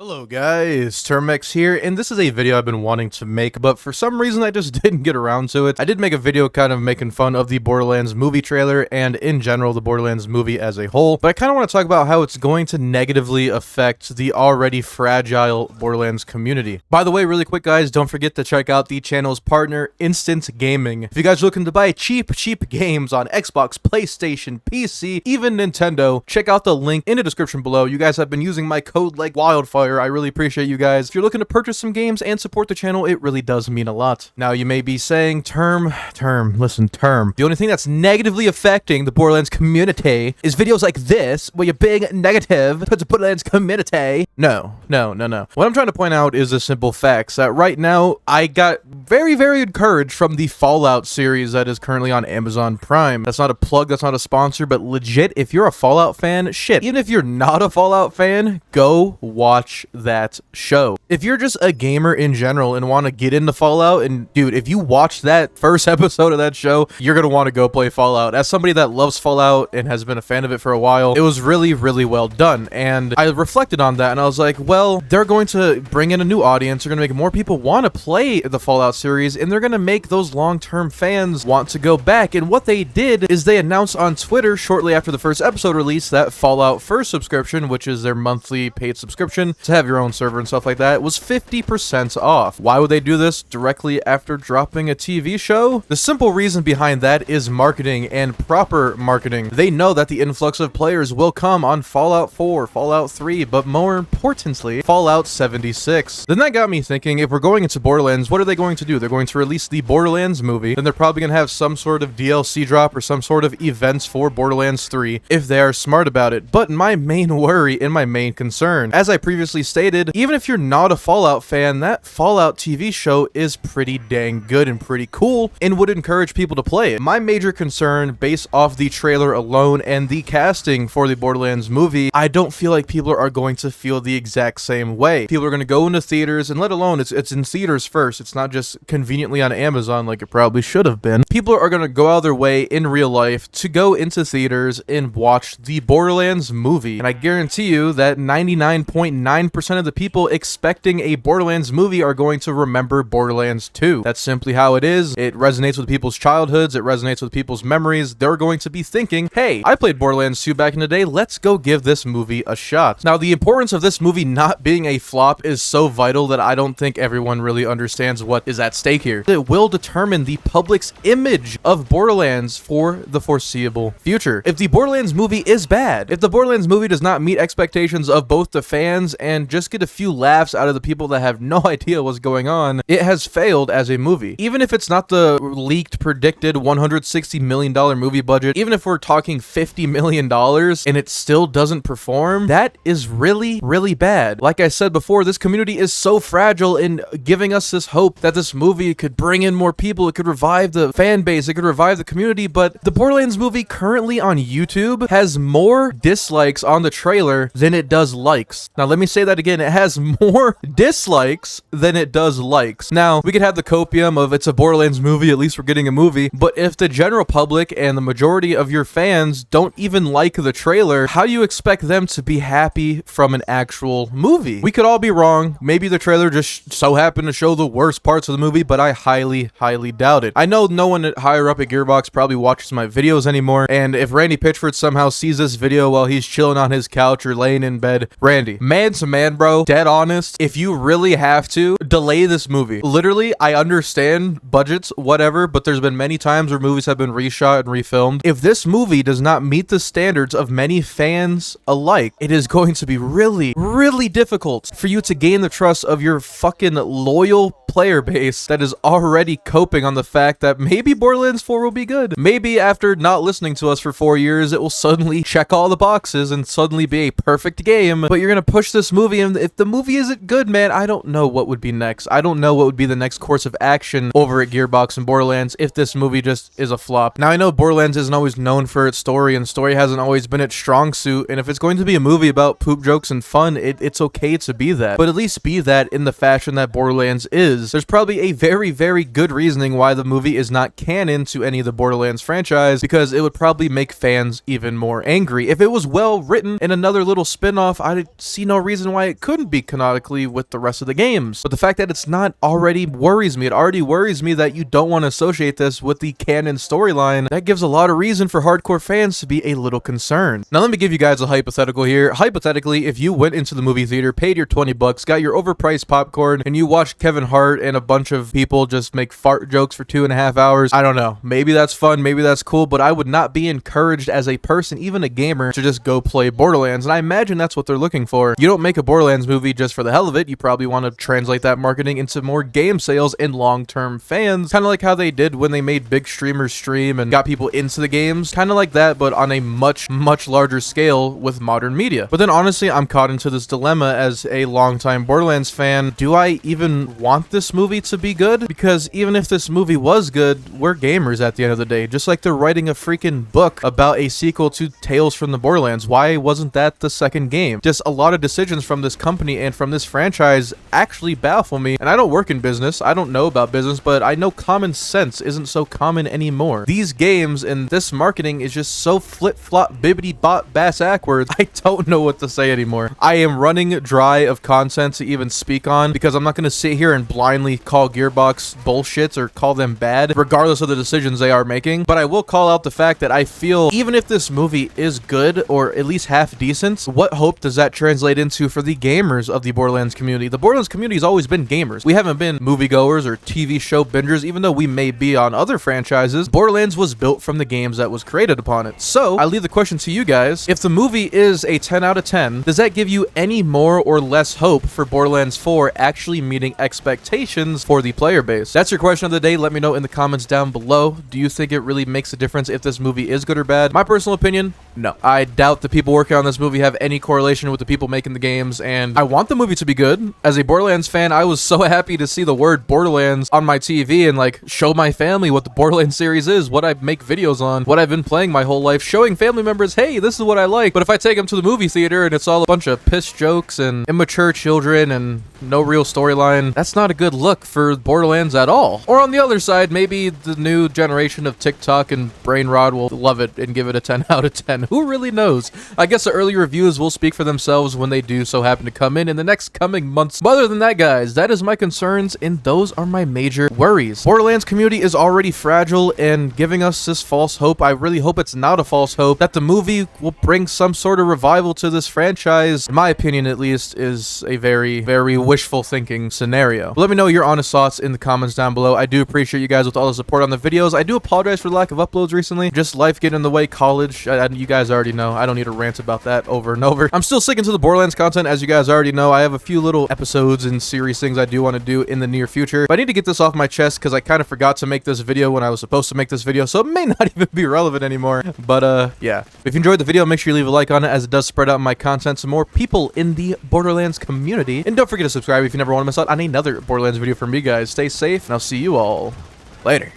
Hello guys, Termex here, and this is a video I've been wanting to make, but for some reason I just didn't get around to it. I did make a video kind of making fun of the Borderlands movie trailer, and in general the Borderlands movie as a whole, but I kind of want to talk about how it's going to negatively affect the already fragile Borderlands community. By the way, really quick guys, don't forget to check out the channel's partner, Instant Gaming. If you guys are looking to buy cheap games on Xbox, PlayStation, PC, even Nintendo, check out the link in the description below. You guys have been using my code like wildfire. I really appreciate you guys. If you're looking to purchase some games and support the channel, it really does mean a lot. Now, you may be saying, Term. The only thing that's negatively affecting the Borderlands community is videos like this, where you're being negative towards the Borderlands community. No. What I'm trying to point out is the simple facts that right now, I got very encouraged from the Fallout series that is currently on Amazon Prime. That's not a plug, that's not a sponsor, but legit, if you're a Fallout fan, shit, even if you're not a Fallout fan, go watch that show. If you're just a gamer in general and want to get into Fallout, and dude, if you watch that first episode of that show, you're gonna want to go play Fallout. As somebody that loves Fallout and has been a fan of it for a while, it was really well done. And I reflected on that and I was like, well, they're going to bring in a new audience, they're gonna make more people want to play the Fallout series, and they're gonna make those long-term fans want to go back. And what they did is they announced on Twitter shortly after the first episode release that Fallout First subscription, which is their monthly paid subscription to have your own server and stuff like that, was 50% off. Why would they do this directly after dropping a TV show? The simple reason behind that is marketing, and proper marketing. They know that the influx of players will come on Fallout 4, Fallout 3, but more importantly, Fallout 76. Then that got me thinking, if we're going into Borderlands, what are they going to do? They're going to release the Borderlands movie, then they're probably going to have some sort of DLC drop or some sort of events for Borderlands 3 if they are smart about it. But my main worry and my main concern, as I previously stated, even if you're not a Fallout fan, that Fallout TV show is pretty dang good and pretty cool and would encourage people to play it. My major concern, based off the trailer alone and the casting for the Borderlands movie, I don't feel like people are going to feel the exact same way. People are going to go into theaters, and let alone it's in theaters first. It's not just conveniently on Amazon like it probably should have been. People are going to go out of their way in real life to go into theaters and watch the Borderlands movie. And I guarantee you that 99.9% of the people expecting a Borderlands movie are going to remember Borderlands 2. That's simply how it is. It resonates with people's childhoods. It resonates with people's memories. They're going to be thinking, hey, I played Borderlands 2 back in the day. Let's go give this movie a shot. Now, the importance of this movie not being a flop is so vital that I don't think everyone really understands what is at stake here. It will determine the public's image of Borderlands for the foreseeable future. If the Borderlands movie is bad, if the Borderlands movie does not meet expectations of both the fans and just get a few laughs out of the people that have no idea what's going on, it has failed as a movie. Even if it's not the leaked, predicted $160 million movie budget, even if we're talking $50 million and it still doesn't perform, that is really bad. Like I said before, this community is so fragile in giving us this hope that this movie could bring in more people, it could revive the fan base, it could revive the community, but the Borderlands movie currently on YouTube has more dislikes on the trailer than it does likes. Now, let me say that again. It has more dislikes than it does likes. Now, we could have the copium of it's a Borderlands movie, at least we're getting a movie, but if the general public and the majority of your fans don't even like the trailer, how do you expect them to be happy from an actual movie? We could all be wrong. Maybe the trailer just so happened to show the worst parts of the movie, but I highly doubt it. I know no one higher up at Gearbox probably watches my videos anymore, and if Randy Pitchford somehow sees this video while he's chilling on his couch or laying in bed, Randy, man to man, bro, dead honest, if you really have to, delay this movie. Literally, I understand budgets, whatever, but there's been many times where movies have been reshot and refilmed. If this movie does not meet the standards of many fans alike, it is going to be really difficult for you to gain the trust of your fucking loyal player base that is already coping on the fact that maybe Borderlands 4 will be good. Maybe after not listening to us for 4 years, it will suddenly check all the boxes and suddenly be a perfect game, but you're gonna push this movie, and if the movie isn't good, man, I don't know what would be next. I don't know what would be the next course of action over at Gearbox and Borderlands if this movie just is a flop. Now, I know Borderlands isn't always known for its story, and story hasn't always been its strong suit, and if it's going to be a movie about poop jokes and fun, it's okay to be that, but at least be that in the fashion that Borderlands is. is, there's probably a very, very good reasoning why the movie is not canon to any of the Borderlands franchise, because it would probably make fans even more angry. If it was well written in another little spin-off, I see no reason why it couldn't be canonically with the rest of the games. But the fact that it's not already worries me. It already worries me that you don't want to associate this with the canon storyline. That gives a lot of reason for hardcore fans to be a little concerned. Now let me give you guys a hypothetical here. Hypothetically, if you went into the movie theater, paid your 20 bucks, got your overpriced popcorn, and you watched Kevin Hart and a bunch of people just make fart jokes for 2.5 hours, I don't know. Maybe that's fun, maybe that's cool, but I would not be encouraged as a person, even a gamer, to just go play Borderlands, and I imagine that's what they're looking for. You don't make a Borderlands movie just for the hell of it. You probably want to translate that marketing into more game sales and long-term fans, kind of like how they did when they made big streamers stream and got people into the games, kind of like that, but on a much larger scale with modern media. But then honestly, I'm caught into this dilemma as a longtime Borderlands fan. Do I even want this movie to be good? Because even if this movie was good, we're gamers at the end of the day. Just like they're writing a freaking book about a sequel to Tales from the Borderlands. Why wasn't that the second game? Just a lot of decisions from this company and from this franchise actually baffle me. And I don't work in business. I don't know about business, but I know common sense isn't so common anymore. These games and this marketing is just so flip-flop, bibbity-bop, bass-ackwards. I don't know what to say anymore. I am running dry of content to even speak on, because I'm not going to sit here and blindly call Gearbox bullshits or call them bad, regardless of the decisions they are making. But I will call out the fact that I feel even if this movie is good, or at least half decent, what hope does that translate into for the gamers of the Borderlands community? The Borderlands community has always been gamers. We haven't been moviegoers or TV show bingers, even though we may be on other franchises. Borderlands was built from the games that was created upon it. So I leave the question to you guys. If the movie is a 10 out of 10, does that give you any more or less hope for Borderlands 4 actually meeting expectations for the player base? That's your question of the day. Let me know in the comments down below. Do you think it really makes a difference if this movie is good or bad? My personal opinion, no. I doubt the people working on this movie have any correlation with the people making the games, and I want the movie to be good. As a Borderlands fan, I was so happy to see the word Borderlands on my TV and like show my family what the Borderlands series is, what I make videos on, what I've been playing my whole life, showing family members, hey, this is what I like. But if I take them to the movie theater and it's all a bunch of piss jokes and immature children and no real storyline, that's not a good look for Borderlands at all. Or on the other side, maybe the new generation of TikTok and Brainrod will love it and give it a 10 out of 10. Who really knows? I guess the early reviews will speak for themselves when they do so happen to come in the next coming months. But other than that, guys, that is my concerns, and those are my major worries. Borderlands community is already fragile and giving us this false hope. I really hope it's not a false hope that the movie will bring some sort of revival to this franchise. In my opinion, at least, is a very, very wishful thinking scenario. But let me know your honest thoughts in the comments down below. I do appreciate you guys with all the support on the videos. I do apologize for the lack of uploads recently. Just life getting in the way, college. You guys already know. I don't need to rant about that over and over. I'm still sticking to the Borderlands content, as you guys already know. I have a few little episodes and series things I do want to do in the near future. But I need to get this off my chest because I kind of forgot to make this video when I was supposed to make this video, so it may not even be relevant anymore. But yeah. If you enjoyed the video, make sure you leave a like on it, as it does spread out my content to more people in the Borderlands community. And don't forget to subscribe if you never want to miss out on another Borderlands video from me, guys. Stay safe, and I'll see you all later.